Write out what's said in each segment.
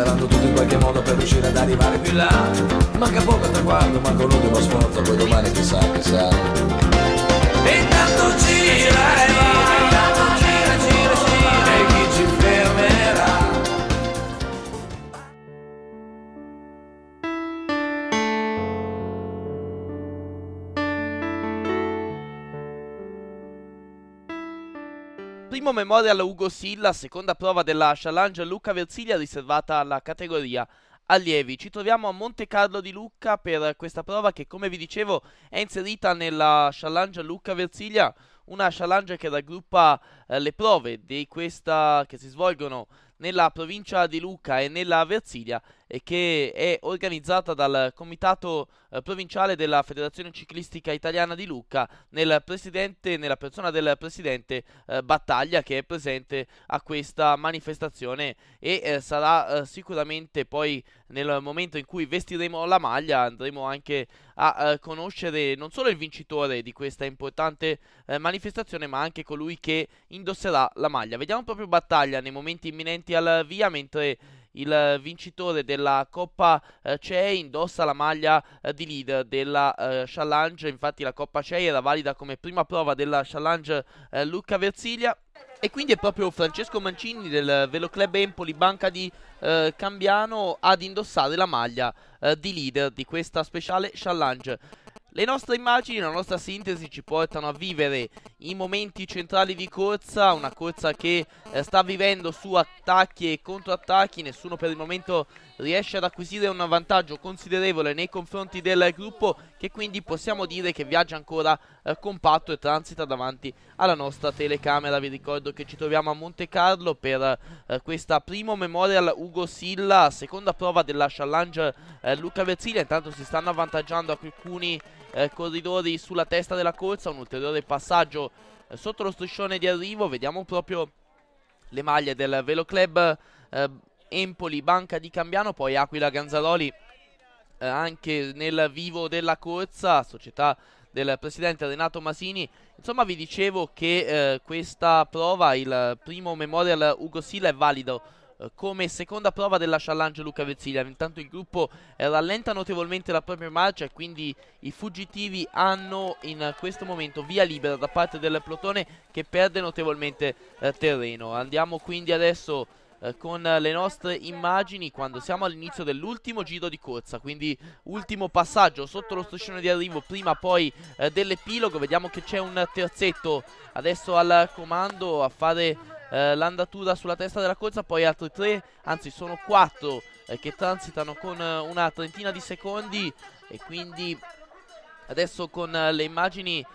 pedalando tutto in qualche modo per riuscire ad arrivare più là. Manca poco al traguardo, manca un ultimo sforzo, poi domani chissà, chissà. E intanto gira e va, intanto gira, gira, gira, e chi ci fermerà? Primo memorial Ugo Silla, seconda prova della challenge Luca Versilia riservata alla categoria allievi. Ci troviamo a Monte Carlo di Lucca per questa prova che, come vi dicevo, è inserita nella challenge Luca Versilia, una challenge che raggruppa le prove di questa che si svolgono nella provincia di Lucca e nella Versilia e che è organizzata dal comitato provinciale della Federazione Ciclistica Italiana di Lucca nella persona del presidente Battaglia, che è presente a questa manifestazione e sarà sicuramente poi, nel momento in cui vestiremo la maglia, andremo anche a conoscere non solo il vincitore di questa importante manifestazione, ma anche colui che indosserà la maglia. Vediamo proprio Battaglia nei momenti imminenti al via, mentre il vincitore della Coppa CEI indossa la maglia di leader della challenge. Infatti la Coppa CEI era valida come prima prova della challenge Lucca Versilia, e quindi è proprio Francesco Mancini del Velo Club Empoli Banca di Cambiano ad indossare la maglia di leader di questa speciale challenge. Le nostre immagini, la nostra sintesi ci portano a vivere i momenti centrali di corsa, una corsa che sta vivendo su attacchi e controattacchi. Nessuno per il momento riesce ad acquisire un vantaggio considerevole nei confronti del gruppo, che quindi possiamo dire che viaggia ancora compatto e transita davanti alla nostra telecamera. Vi ricordo che ci troviamo a Monte Carlo per questa primo memorial Ugo Silla, seconda prova della challenge Luca Versilia. Intanto si stanno avvantaggiando alcuni corridori sulla testa della corsa, un ulteriore passaggio sotto lo striscione di arrivo. Vediamo proprio le maglie del Velo Club Empoli Banca di Cambiano, poi Aquila Ganzaroli anche nel vivo della corsa, società del presidente Renato Masini. Insomma, vi dicevo che questa prova, il primo memorial Ugo Silla, è valido come seconda prova della challenge Luca Versilia. Intanto il gruppo rallenta notevolmente la propria marcia e quindi i fuggitivi hanno in questo momento via libera da parte del plotone, che perde notevolmente terreno. Andiamo quindi adesso con le nostre immagini quando siamo all'inizio dell'ultimo giro di corsa, quindi ultimo passaggio sotto lo striscione di arrivo prima poi dell'epilogo. Vediamo che c'è un terzetto adesso al comando a fare l'andatura sulla testa della corsa, poi altri tre, anzi sono quattro che transitano con una trentina di secondi, e quindi adesso con le immagini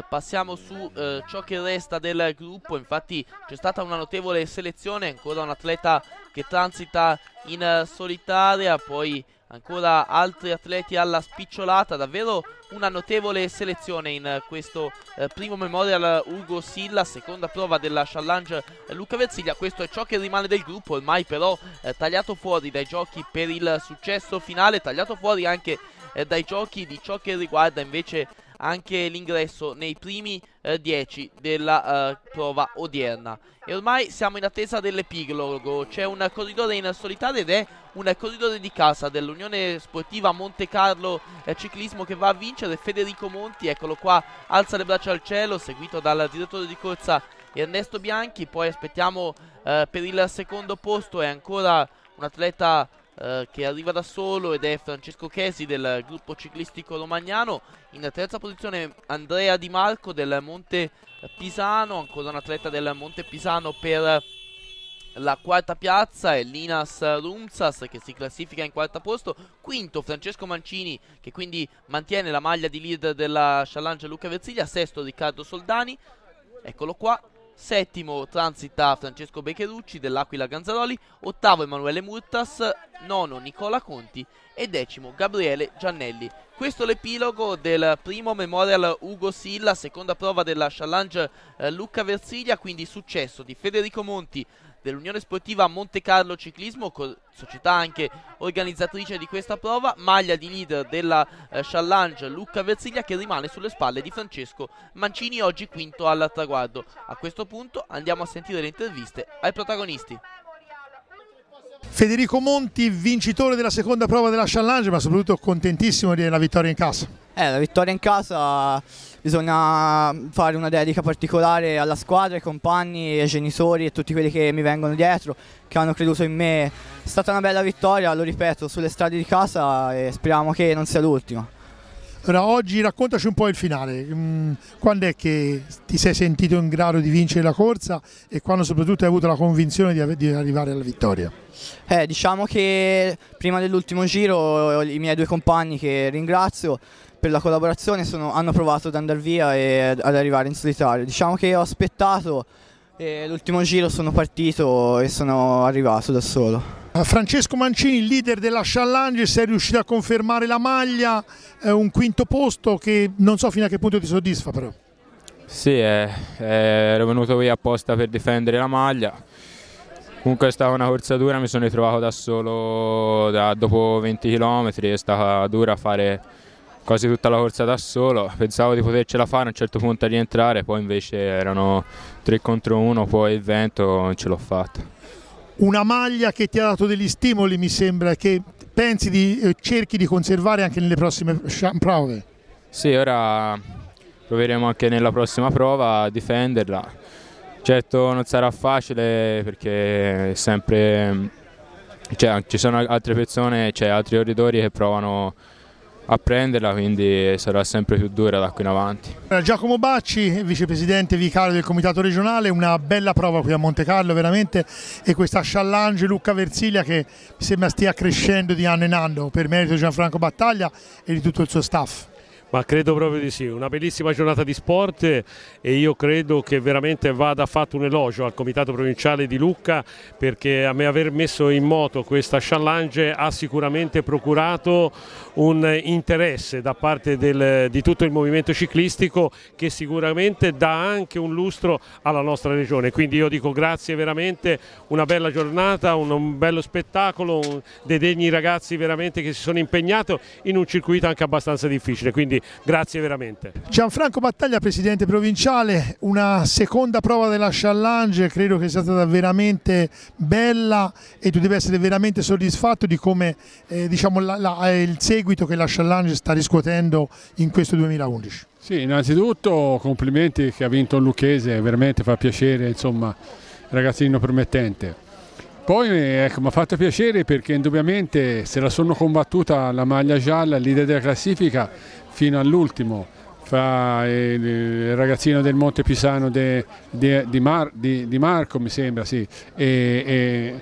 passiamo su ciò che resta del gruppo. Infatti c'è stata una notevole selezione, ancora un atleta che transita in solitaria, poi ancora altri atleti alla spicciolata. Davvero una notevole selezione in questo primo memorial Ugo Silla, seconda prova della challenge Luca Versilia. Questo è ciò che rimane del gruppo, ormai però tagliato fuori dai giochi per il successo finale, tagliato fuori anche dai giochi di ciò che riguarda invece anche l'ingresso nei primi 10 della prova odierna. E ormai siamo in attesa dell'epilogo. C'è un corridore in solitaria ed è un corridore di casa dell'Unione Sportiva Monte Carlo Ciclismo che va a vincere, Federico Monti. Eccolo qua, alza le braccia al cielo, seguito dal direttore di corsa Ernesto Bianchi. Poi aspettiamo per il secondo posto, è ancora un atleta che arriva da solo, ed è Francesco Chesi del gruppo ciclistico romagnano. In terza posizione Andrea Di Marco del Monte Pisano, ancora un atleta del Monte Pisano per la quarta piazza, è Linas Rumsas che si classifica in quarto posto. Quinto Francesco Mancini, che quindi mantiene la maglia di leader della challenge Luca Versilia. Sesto Riccardo Soldani, eccolo qua. Settimo transita Francesco Becherucci dell'Aquila Ganzaroli. Ottavo Emanuele Murtas. Nono Nicola Conti e decimo Gabriele Giannelli. Questo è l'epilogo del primo memorial Ugo Silla, seconda prova della challenge Luca Versilia. Quindi successo di Federico Monti dell'Unione Sportiva Monte Carlo Ciclismo, società anche organizzatrice di questa prova, maglia di leader della challenge Luca Versilia, che rimane sulle spalle di Francesco Mancini, oggi quinto al traguardo. A questo punto andiamo a sentire le interviste ai protagonisti. Federico Monti, vincitore della seconda prova della challenge, ma soprattutto contentissimo della vittoria in casa. La vittoria in casa, bisogna fare una dedica particolare alla squadra, ai compagni, ai genitori e tutti quelli che mi vengono dietro, che hanno creduto in me. È stata una bella vittoria, lo ripeto, sulle strade di casa e speriamo che non sia l'ultima. Allora, oggi raccontaci un po' il finale, quando è che ti sei sentito in grado di vincere la corsa e quando soprattutto hai avuto la convinzione di arrivare alla vittoria? Diciamo che prima dell'ultimo giro i miei due compagni, che ringrazio per la collaborazione, hanno provato ad andare via e ad arrivare in solitario. Diciamo che ho aspettato e l'ultimo giro sono partito e sono arrivato da solo. Francesco Mancini, leader della challenge, sei riuscito a confermare la maglia, un quinto posto che non so fino a che punto ti soddisfa però. Sì, ero venuto qui apposta per difendere la maglia. Comunque è stata una corsa dura, mi sono ritrovato da solo dopo 20 km, è stata dura fare quasi tutta la corsa da solo. Pensavo di potercela fare a un certo punto a rientrare, poi invece erano 3 contro 1, poi il vento non ce l'ho fatta. Una maglia che ti ha dato degli stimoli, mi sembra, che cerchi di conservare anche nelle prossime prove. Sì, ora proveremo anche nella prossima prova a difenderla. Certo non sarà facile perché sempre ci sono altre persone, altri corridori che provano a prenderla, quindi sarà sempre più dura da qui in avanti. Giacomo Bacci, vicepresidente vicario del comitato regionale, una bella prova qui a Montecarlo veramente, e questa challenge Luca Versilia che mi sembra stia crescendo di anno in anno per merito di Gianfranco Battaglia e di tutto il suo staff. Ma credo proprio di sì, una bellissima giornata di sport e io credo che veramente vada fatto un elogio al Comitato Provinciale di Lucca, perché a me aver messo in moto questa challenge ha sicuramente procurato un interesse da parte di tutto il movimento ciclistico, che sicuramente dà anche un lustro alla nostra regione. Quindi io dico grazie, veramente una bella giornata, un bello spettacolo, dei degni ragazzi veramente che si sono impegnati in un circuito anche abbastanza difficile. Quindi grazie veramente. Gianfranco Battaglia, presidente provinciale, una seconda prova della challenge, credo che sia stata veramente bella e tu devi essere veramente soddisfatto di come diciamo, il seguito che la challenge sta riscuotendo in questo 2011. Sì, innanzitutto complimenti che ha vinto un lucchese, veramente fa piacere, insomma, ragazzino promettente. Poi ecco, mi ha fatto piacere perché indubbiamente se la sono combattuta la maglia gialla, il leader della classifica, fino all'ultimo, fra il ragazzino del Monte Pisano di Marco, mi sembra, sì, e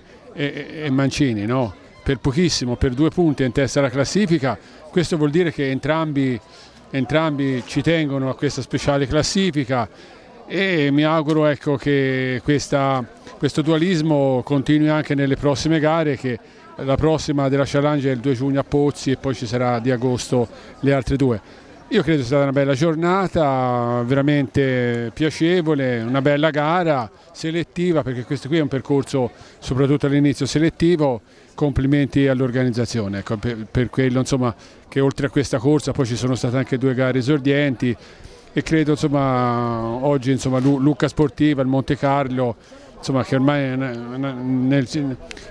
Mancini, no? Per pochissimo, per 2 punti in testa alla classifica. Questo vuol dire che entrambi ci tengono a questa speciale classifica e mi auguro, ecco, che questo dualismo continui anche nelle prossime gare, che la prossima della challenge è il 2 giugno a Pozzi e poi ci sarà di agosto le altre 2. Io credo sia stata una bella giornata, veramente piacevole, una bella gara selettiva, perché questo qui è un percorso soprattutto all'inizio selettivo. Complimenti all'organizzazione, ecco, per quello, insomma, che oltre a questa corsa poi ci sono state anche 2 gare esordienti e credo, insomma, oggi, insomma, Lucca Sportiva, il Montecarlo, insomma, che ormai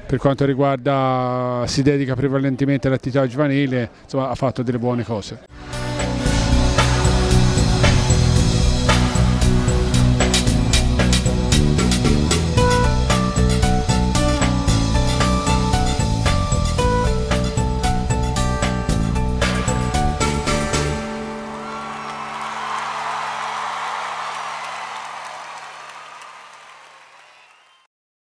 per quanto riguarda si dedica prevalentemente all'attività giovanile, insomma, ha fatto delle buone cose.